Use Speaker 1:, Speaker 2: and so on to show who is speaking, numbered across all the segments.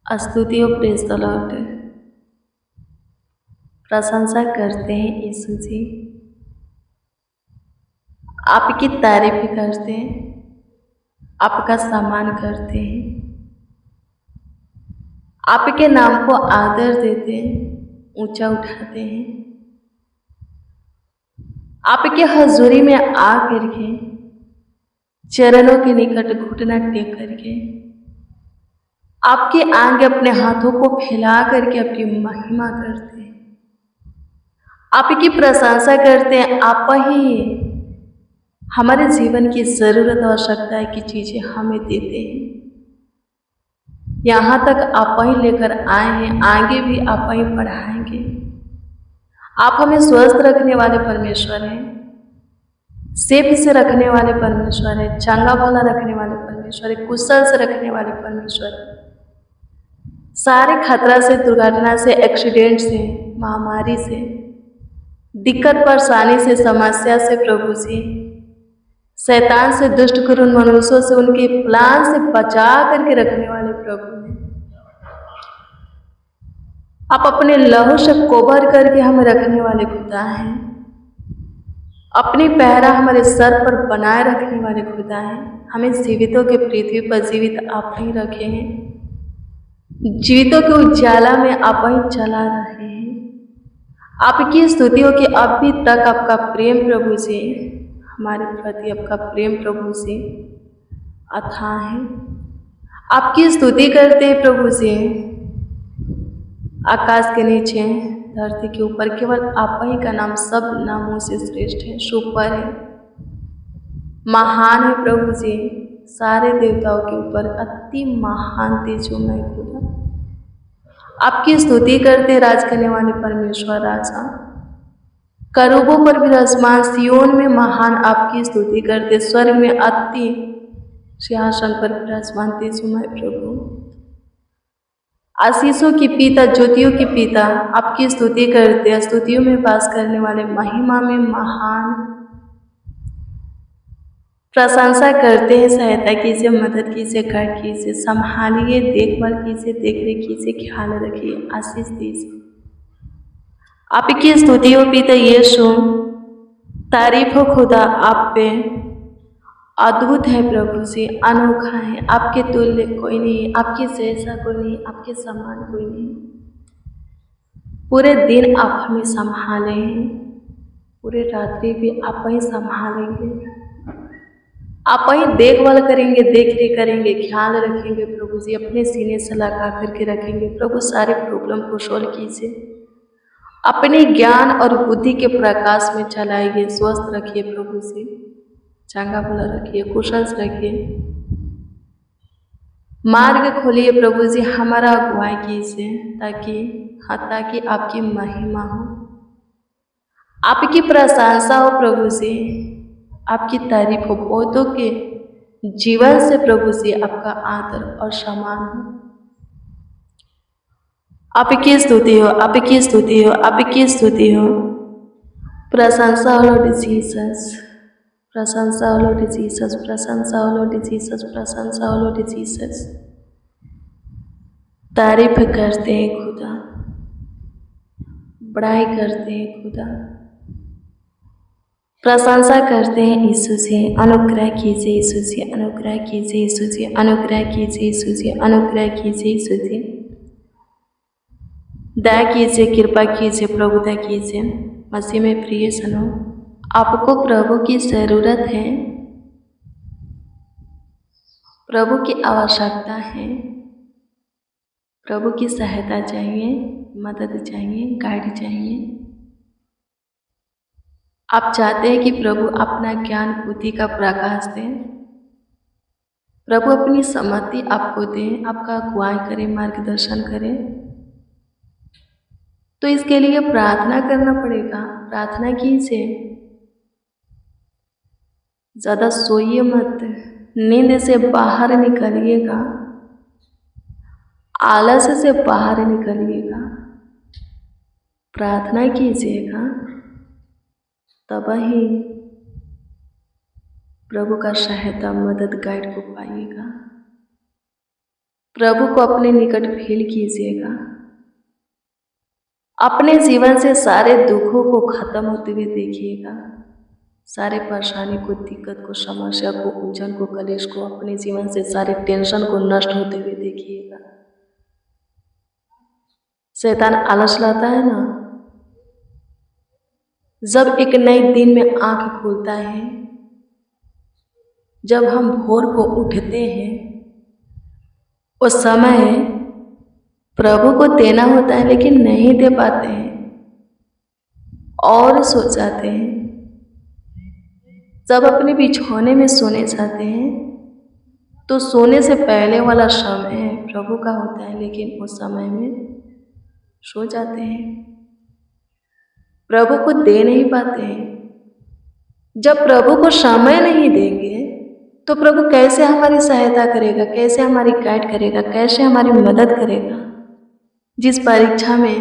Speaker 1: स्तुति और praise the Lord. प्रशंसा करते हैं यीशु जी, आपकी तारीफ करते हैं, आपका सम्मान करते हैं, आपके नाम को आदर देते हैं, ऊंचा उठाते हैं। आपके हजूरी में आ करके चरणों के निकट घुटना टेक करके आपके आगे अपने हाथों को फैला करके आपकी महिमा करते हैं, आपकी प्रशंसा करते हैं। आप ही हमारे जीवन की ज़रूरत और आवश्यकता की चीज़ें हमें देते हैं। यहाँ तक आप ही लेकर आए हैं, आगे भी आप ही बढ़ाएंगे। आप हमें स्वस्थ रखने वाले परमेश्वर हैं, सेफ से रखने वाले परमेश्वर है, चंगा भला रखने वाले परमेश्वर है, कुशल से रखने वाले परमेश्वर है। सारे खतरा से, दुर्घटना से, एक्सीडेंट से, महामारी से, दिक्कत परेशानी से, समस्या से, प्रभु जी शैतान से, दुष्ट कुरुन मनुष्यों से, उनके प्लान से बचा करके रखने वाले प्रभु हैं। आप अपने लहू से कोबर करके हमें रखने वाले खुदा हैं। अपनी पहरा हमारे सर पर बनाए रखने वाले खुदा हैं। हमें जीवितों के पृथ्वी पर जीवित आप ही रखे हैं, जीवितों के उजाला में आप ही चला रहे हैं। आपकी स्तुतियों की अभी तक आपका प्रेम प्रभु से, हमारे प्रति आपका प्रेम प्रभु से अथाह है। आपकी स्तुति करते हैं प्रभु से। आकाश के नीचे, धरती के ऊपर केवल आप ही का नाम सब नामों से श्रेष्ठ है, सुपर है, महान है प्रभु जी। सारे देवताओं के ऊपर अति महान तेजोमय खुदा। आपकी स्तुति करते राज करने वाले परमेश्वर राजा, करूबों पर विराजमान, सियोन में महान आपकी स्तुति करते, स्वर्ग में अति सिंहासन पर विराजमान तेजोमय प्रभु, आशीषों की पिता, ज्योतियों की पिता, आपकी स्तुति करते, स्तुतियों में वास करने वाले, महिमा में महान। प्रशंसा करते हैं, सहायता कीजिए, मदद कीजिए, गाइड कीजिए, संभालिए, देखभाल कीजिए, देखरेख कीजिए, ख्याल रखिए, आशीष दीजिए। आपकी स्तुति हो पिता यीशु, तारीफ हो खुदा आप पे। अद्भुत है प्रभु जी, अनोखा है, आपके तुल्य कोई नहीं, आपके जैसा कोई नहीं, आपके समान कोई नहीं। पूरे दिन आप हमें संभाले हैं, पूरे रात्रि भी आप ही संभालेंगे, आप ही देखभाल करेंगे, देख रेख करेंगे, ख्याल रखेंगे प्रभु जी, अपने सीने से लगा करके रखेंगे प्रभु। सारे प्रॉब्लम को सॉल्व कीजिए, अपने ज्ञान और बुद्धि के प्रकाश में चलाइए, स्वस्थ रखिए प्रभु जी, चंगा भला रखिए, कुशल रखिए, मार्ग खोलिए प्रभु जी, हमारा अगुवाई कीजिए, ताकि आपकी महिमा हो, आपकी प्रशंसा हो प्रभु जी, आपकी तारीफ हो, बहुतों के जीवन से प्रभु जी आपका आदर और सम्मान हो। आपकी स्तुति हो, आपकी स्तुति हो, आपकी स्तुति हो। प्रशंसा हो लॉर्ड जीसस, प्रशंसा हो लॉर्ड जीसस, प्रशंसा हो लॉर्ड जीसस, प्रशंसा हो लॉर्ड जीसस। तारीफ करते हैं खुदा, बड़ाई करते हैं खुदा, प्रशंसा करते हैं यीशु से। अनुग्रह कीजिए यीशु से, अनुग्रह कीजिए यीशु से, अनुग्रह कीजिए यीशु से, अनुग्रह कीजिए यीशु से। दया कीजिए, कृपा कीजिए, प्रभुता कीजिए। मसीह में प्रिय सनो, आपको प्रभु की ज़रूरत है, प्रभु की आवश्यकता है, प्रभु की सहायता चाहिए, मदद चाहिए, गाइड चाहिए। आप चाहते हैं कि प्रभु अपना ज्ञान बुद्धि का प्रकाश दें, प्रभु अपनी सम्मति आपको दें, आपका अगुवाई करें, मार्गदर्शन करें। तो इसके लिए प्रार्थना करना पड़ेगा, प्रार्थना कीजिए। ज़्यादा सोइए मत, नींद से बाहर निकलिएगा, आलस से बाहर निकलिएगा, प्रार्थना कीजिएगा, तब ही प्रभु का सहायता, मदद, गाइड को पाइएगा। प्रभु को अपने निकट फील कीजिएगा। अपने जीवन से सारे दुखों को खत्म होते हुए देखिएगा, सारे परेशानी को, दिक्कत को, समस्या को, उलझन को, कलेश को, अपने जीवन से सारे टेंशन को नष्ट होते हुए देखिएगा। शैतान आलस लाता है ना, जब एक नए दिन में आंख खुलता है, जब हम भोर को उठते हैं, उस समय प्रभु को देना होता है लेकिन नहीं दे पाते हैं और सो जाते हैं। जब अपने बिछौने में सोने जाते हैं तो सोने से पहले वाला समय प्रभु का होता है, लेकिन उस समय में सो जाते हैं, प्रभु को दे नहीं पाते हैं। जब प्रभु को समय नहीं देंगे तो प्रभु कैसे हमारी सहायता करेगा, कैसे हमारी गाइड करेगा, कैसे हमारी मदद करेगा। जिस परीक्षा में,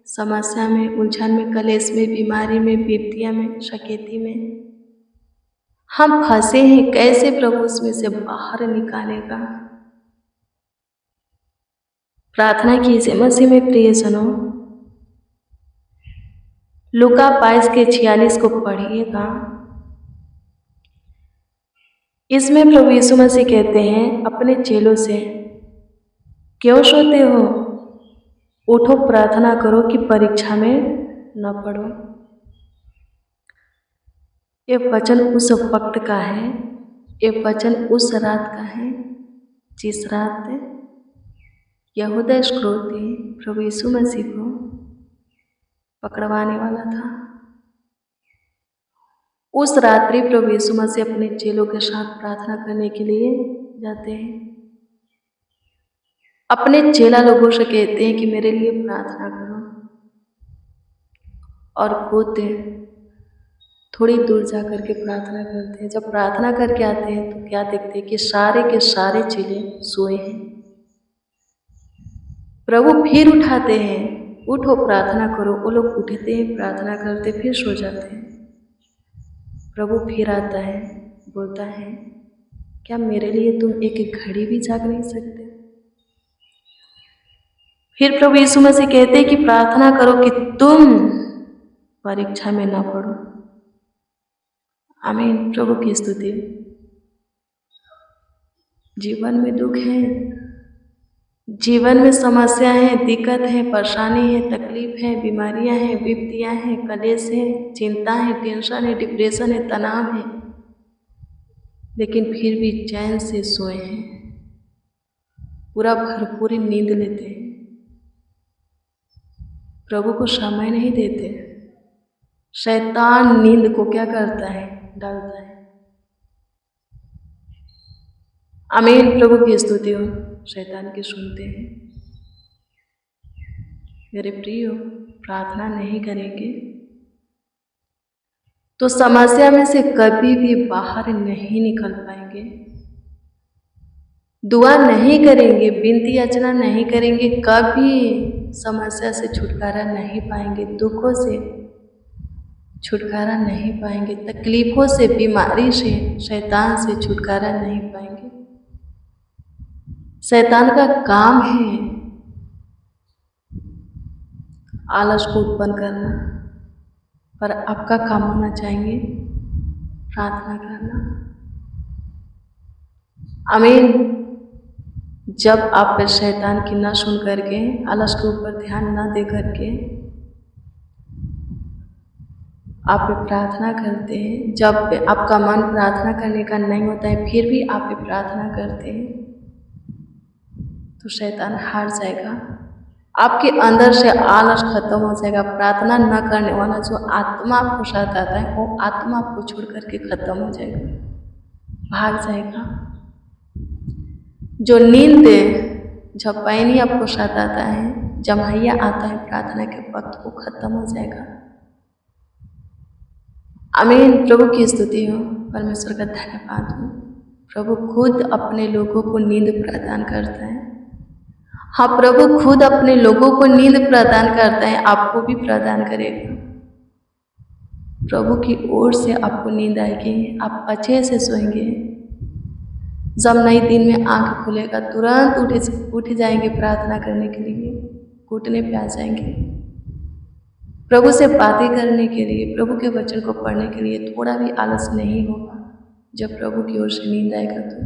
Speaker 1: समस्या में, उलझन में, कलेश में, बीमारी में, विपत्तियां में, शकेती में हम फंसे हैं, कैसे प्रभु उसमें से बाहर निकालेगा। प्रार्थना कीजिए मसीह में प्रियजनों। लूका 22:46 को पढ़िएगा। इसमें प्रभु यीशु मसीह कहते हैं अपने चेलों से, क्यों सोते हो, उठो प्रार्थना करो कि परीक्षा में न पड़ो। ये वचन उस वक्त का है, ये वचन उस रात का है जिस रात यहूदा इस्करियोती प्रभु यीशु मसीह को पकड़वाने वाला था। उस रात्रि प्रभु यीशु मसीह अपने चेलों के साथ प्रार्थना करने के लिए जाते हैं। अपने चेला लोगों से कहते हैं कि मेरे लिए प्रार्थना करो, और खुद थोड़ी दूर जा कर के प्रार्थना करते हैं। जब प्रार्थना करके आते हैं तो क्या देखते हैं कि सारे के सारे चेले सोए हैं। प्रभु फिर उठाते हैं, उठो प्रार्थना करो। वो लोग उठते हैं, प्रार्थना करते, फिर सो जाते हैं। प्रभु फिर आता है, बोलता है, क्या मेरे लिए तुम एक एक घड़ी भी जाग नहीं सकते। फिर प्रभु यीशु मसीह कहते हैं कि प्रार्थना करो कि तुम परीक्षा में ना पड़ो। आमीन। प्रभु की स्तुति। जीवन में दुख है, जीवन में समस्या है, दिक्कत है, परेशानी है, तकलीफ है, बीमारियां हैं, विपत्तियां हैं, कलेश है, चिंता है, टेंशन है, डिप्रेशन है, तनाव है, लेकिन फिर भी चैन से सोए हैं, पूरा भरपूर नींद लेते हैं, प्रभु को समय नहीं देते। शैतान नींद को क्या करता है, डालता है। आमीन। प्रभु की स्तुति हो। शैतान की सुनते हैं। मेरे प्रियो, प्रार्थना नहीं करेंगे तो समस्या में से कभी भी बाहर नहीं निकल पाएंगे। दुआ नहीं करेंगे, विनती याचना नहीं करेंगे, कभी समस्या से छुटकारा नहीं पाएंगे, दुखों से छुटकारा नहीं पाएंगे, तकलीफों से, बीमारी से, शैतान से छुटकारा नहीं पाएंगे। शैतान का काम है आलस को उत्पन्न करना, पर आपका काम होना चाहिए प्रार्थना करना। आमीन। जब आप शैतान की ना सुन करके, आलस के ऊपर ध्यान ना दे करके आप प्रार्थना करते हैं, जब आपका मन प्रार्थना करने का नहीं होता है फिर भी आप प्रार्थना करते हैं, तो शैतान हार जाएगा। आपके अंदर से आलस खत्म हो जाएगा। प्रार्थना न करने वाला जो आत्मा आपको साथ आता है, वो आत्मा आपको छोड़ करके खत्म हो जाएगा, भाग जाएगा। जो नींद, झपैनी आपको साथ आता है, जमाइया आता है प्रार्थना के वक्त, वो खत्म हो जाएगा। आमीन। प्रभु की स्तुति हो। परमेश्वर का धन्यवाद हो। प्रभु खुद अपने लोगों को नींद प्रदान करता है। हाँ, प्रभु खुद अपने लोगों को नींद प्रदान करता है, आपको भी प्रदान करेगा। प्रभु की ओर से आपको नींद आएगी, आप अच्छे से सोएंगे। जब नई दिन में आंख खुलेगा तुरंत उठ जाएंगे प्रार्थना करने के लिए, घुटने पे आ जाएंगे प्रभु से बातें करने के लिए, प्रभु के वचन को पढ़ने के लिए। थोड़ा भी आलस नहीं होगा जब प्रभु की ओर से नींद आएगा तो।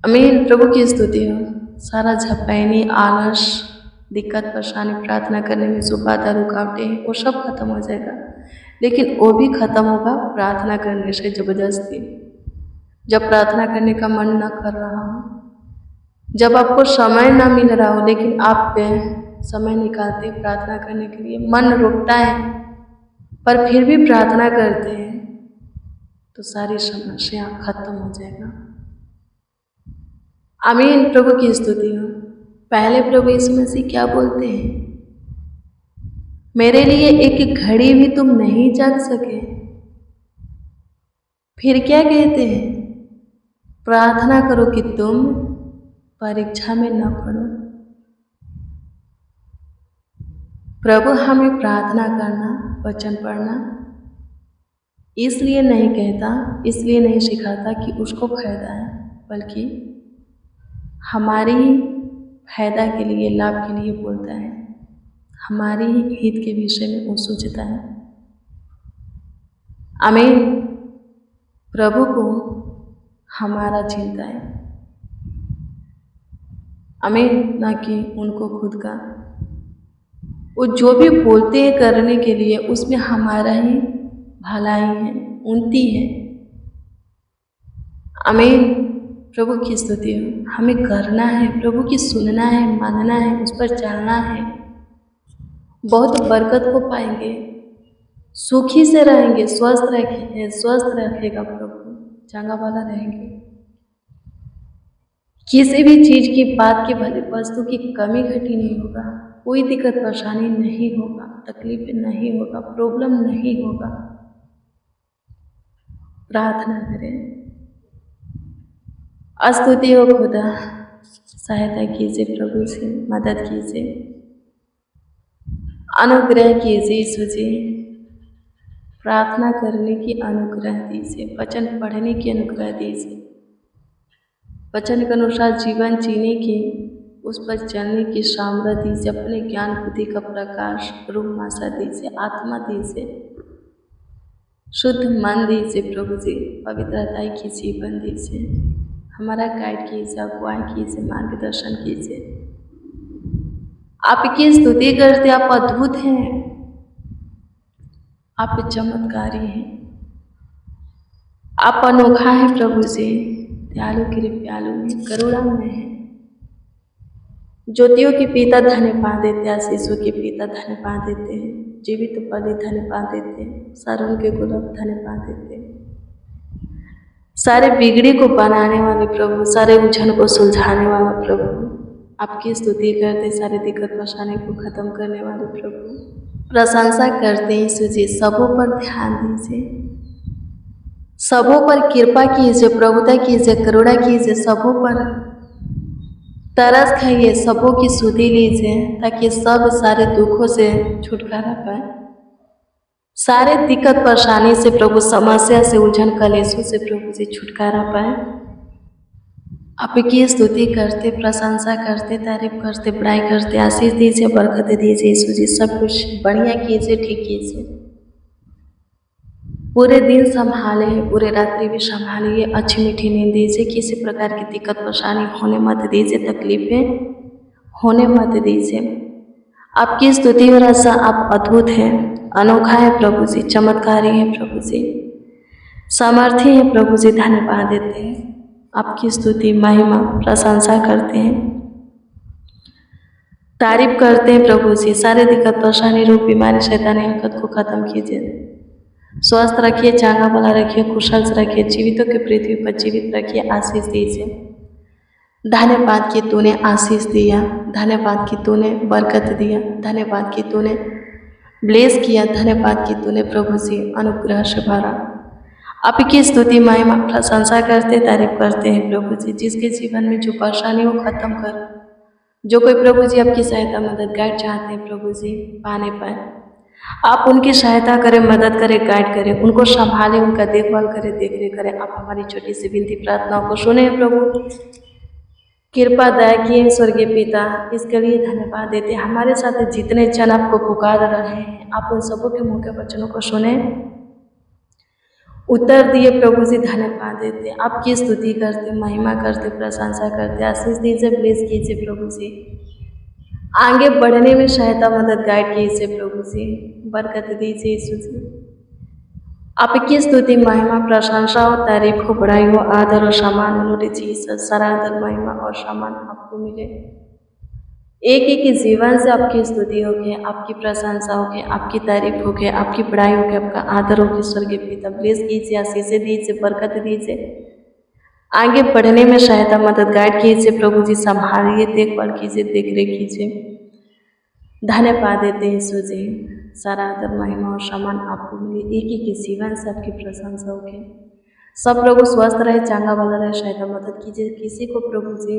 Speaker 1: आमीन। प्रभु की स्तुति हो। सारा झपैनी, आलस, दिक्कत, परेशानी, प्रार्थना करने में जो बाधा रुकावटें हैं वो सब खत्म हो जाएगा। लेकिन वो भी खत्म होगा प्रार्थना करने से जबरदस्ती। जब प्रार्थना करने का मन न कर रहा हो, जब आपको समय ना मिल रहा हो, लेकिन आप समय निकालते प्रार्थना करने के लिए, मन रुकता है पर फिर भी प्रार्थना करते हैं, तो सारी समस्या खत्म हो जाएगा। आमीन। प्रभु की स्तुति हो। पहले प्रभु यीशु मसीह क्या बोलते हैं? मेरे लिए एक घड़ी भी तुम नहीं जग सके। फिर क्या कहते हैं? प्रार्थना करो कि तुम परीक्षा में न पड़ो। प्रभु हमें प्रार्थना करना, वचन पढ़ना इसलिए नहीं कहता, इसलिए नहीं सिखाता कि उसको फायदा है, बल्कि हमारी फायदा के लिए, लाभ के लिए बोलता है। हमारी हित के विषय में वो सोचता है। आमीन। प्रभु को हमारा चिंता है, आमीन, ना कि उनको खुद का। वो जो भी बोलते हैं करने के लिए, उसमें हमारा ही भलाई है, उन्नति है। आमीन। प्रभु की स्तुति हो। हमें करना है, प्रभु की सुनना है, मानना है, उस पर चलना है। बहुत बरकत को पाएंगे, सुखी से रहेंगे, स्वस्थ रखेगा प्रभु, चंगा वाला रहेंगे। किसी भी चीज की, बात की, भले वस्तु की कमी घटी नहीं होगा, कोई दिक्कत परेशानी नहीं होगा, तकलीफ नहीं होगा, प्रॉब्लम नहीं होगा। प्रार्थना करें। स्तुति हो खुदा, सहायता कीजिए, प्रभु से मदद कीजिए, अनुग्रह कीजिए यीशु जी। प्रार्थना करने की अनुग्रह दीजिए, वचन पढ़ने की अनुग्रह दीजिए, वचन के अनुसार जीवन जीने की, उस पर चलने की सामर्थ्य दीजिए। अपने ज्ञान बुद्धि का प्रकाश, रूह आशा दीजिए, आत्मा दीजिए, शुद्ध मन दीजिए प्रभु जी, पवित्रता की जीवन दीजिए। हमारा गाइड कीजिए, अगुवाई कीजिए, मार्गदर्शन कीजिए। आपकी स्तुति करते, आप अद्भुत हैं, आप चमत्कारी हैं, आप अनोखा है प्रभु जी, दयालु कृपालु हैं, करुणामय है। ज्योतियों के पिता धन्यवाद देते, आशीषों के पिता धन्यवाद देते हैं, जीवित बलि धन्यवाद देते हैं, सारों के गुलाब धन्यवाद देते हैं। सारे बिगड़ी को बनाने वाले प्रभु, सारे उलझन को सुलझाने वाला प्रभु, आपकी स्तुति करते, सारे दिक्कत परेशानी को खत्म करने वाले प्रभु। प्रशंसा करते हैं यीशु जी, सबों पर ध्यान दीजिए, सबों पर कृपा कीजिए, प्रभुता कीजिए, करुणा कीजिए, सबों पर तरस खाइए, सबों की सुधि लीजिए, ताकि सब सारे दुखों से छुटकारा पाए, सारे दिक्कत परेशानी से प्रभु, समस्या से, उलझन कलेशों से प्रभु जी छुटकारा पाए। आपकी स्तुति करते, प्रशंसा करते, तारीफ करते, बड़ाई करते, आशीष दीजिए, बरकत दीजिए यीशु जी, सब कुछ बढ़िया कीजिए, ठीक कीजिए। पूरे दिन संभाले, पूरे रात्रि भी संभालिए, अच्छी मीठी नींद दीजिए, किसी प्रकार की दिक्कत परेशानी होने मत दीजिए, तकलीफें होने मत दीजिए। आपकी स्तुति और आशा, आप अद्भुत हैं, अनोखा है प्रभु जी, चमत्कारी है प्रभु जी, सामर्थ्य है प्रभु जी, धन्यवाद देते हैं। आपकी स्तुति, महिमा, प्रशंसा करते हैं, तारीफ करते हैं प्रभु जी। सारे दिक्कत परेशानी, रोग, बीमारी, शैतानी हरकत को खत्म कीजिए, स्वस्थ रखिए, चांगा भला रखिए, कुशल से रखिए, जीवितों के पृथ्वी पर जीवित रखिए, आशीष दीजिए। धन्यवाद कि तूने आशीष दिया, धन्यवाद कि तूने बरकत दिया, धन्यवाद कि तूने ब्लेस किया, धन्यवाद कि तूने प्रभु जी अनुग्रह से भरा। आपकी स्तुति, महिमा, प्रशंसा करते, तारीफ करते हैं प्रभु जी। जिसके जीवन में जो परेशानी हो खत्म कर, जो कोई प्रभु जी आपकी सहायता, मदद, गाइड चाहते हैं प्रभु जी, पाने पाए, आप उनकी सहायता करें, मदद करें, गाइड करें, उनको संभालें, उनका देखभाल करें, देखरेख करें। आप हमारी छोटी सी विनती प्रार्थनाओं को सुने प्रभु। कृपा दया किए स्वर्गीय पिता, इसके लिए धन्यवाद देते। हमारे साथ जितने जन आपको पुकार रहे हैं, आप उन सबों के मुँह के वचनों को सुने, उत्तर दिए प्रभु जी, धन्यवाद देते। आपकी स्तुति करते, महिमा करते, प्रशंसा करते। आशीष दीजिए, ब्लेस कीजिए प्रभु जी, आगे बढ़ने में सहायता, मदद, गाइड कीजिए प्रभु जी, बरकत दीजिए यीशु जी। आपकी स्तुति, महिमा, प्रशंसा और तारीफ हो, बड़ाई हो, आदर और सम्मान हो जीसस। सारा आदर, महिमा और सम्मान आपको मिले। एक एक जीवन से आपकी स्तुति होगी, आपकी प्रशंसा होगी, आपकी तारीफ होगी, आपकी बड़ाई होगी, आपका आदर होगी स्वर्गीय पिता। ब्लेस कीजिए, आशीष दीजिए, बरकत दीजिए, आगे बढ़ने में सहायता, मदद, गाइड कीजिए प्रभु जी, संभालिए, देखभाल कीजिए, देखरेख कीजिए। धन्यवाद देते हैं यीशु जी। सारा आदर, महिमा और सम्मान आपको मिले। एक एक जीवन से आपकी प्रशंसा होगी। सब प्रभु स्वस्थ रहे, चांगा वाला रहे, सहायता मदद कीजिए। किसी को प्रभु जी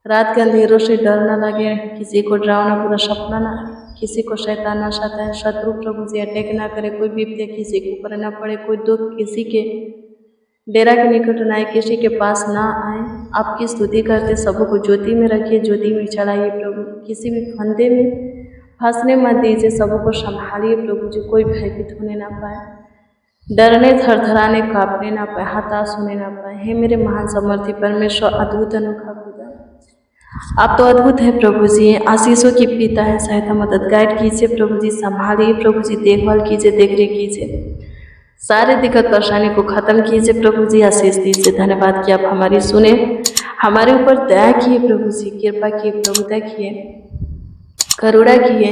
Speaker 1: रात के अंधेरों से डर न लगे, किसी को डरावना पूरा सपना ना, किसी को शैतान ना सताए, शत्रु प्रभु जी अटैक ना करे, कोई विपत्ति किसी के ऊपर ना पड़े, कोई दुख किसी के डेरा के निकट न आए, किसी के पास ना आए। आपकी स्तुति करते, सबों को ज्योति में रखिए, ज्योति में चढ़ाइए प्रभु। किसी भी फंदे में फंसने मत दीजिए, सबों को संभालिए प्रभु जी, कोई भयभीत होने ना पाए, डरने, थरथराने, कांपने ना पाए, हताश होने ना पाए। हे मेरे महान समर्थी परमेश्वर, अद्भुत अनोखा खुदा, आप तो अद्भुत है प्रभु जी, आशीषों की पिता है। सहायता, मदद, गाइड कीजिए प्रभु जी, संभालिए प्रभु जी, देखभाल कीजिए, देखरेख कीजिए, सारे दिक्कत परेशानी को खत्म कीजिए प्रभु जी, आशीष दीजिए। धन्यवाद कि आप हमारी सुने, हमारे ऊपर दया किए प्रभु जी, कृपा किए प्रभु, दया किए, करुणा किए,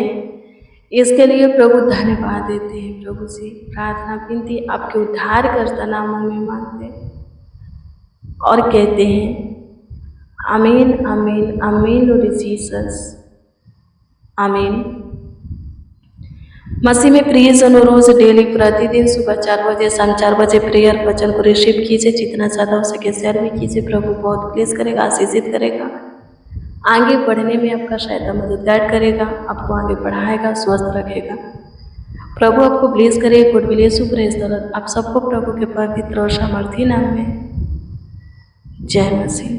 Speaker 1: इसके लिए प्रभु धन्यवाद देते हैं प्रभु जी। प्रार्थना विनती आपके उद्धार करता नामों में मांगते और कहते हैं आमीन, आमीन, आमीन लॉर्ड जीसस, आमीन। मसीह में प्रिय जनों, रोज डेली प्रतिदिन सुबह 4 बजे, शाम 4 बजे प्रेयर वचन को रिसीव कीजिए। जितना ज़्यादा हो सके शेयर भी कीजिए। प्रभु बहुत प्लेस करेगा, आशीषित करेगा, आगे बढ़ने में आपका सहायता, मदद, गाइड करेगा, आपको आगे बढ़ाएगा, स्वस्थ रखेगा। प्रभु आपको ब्लेस करे। गुड विलेस प्रेज द लॉर्ड। आप सबको प्रभु के पवित्र और सामर्थी नाम में जय मसीह।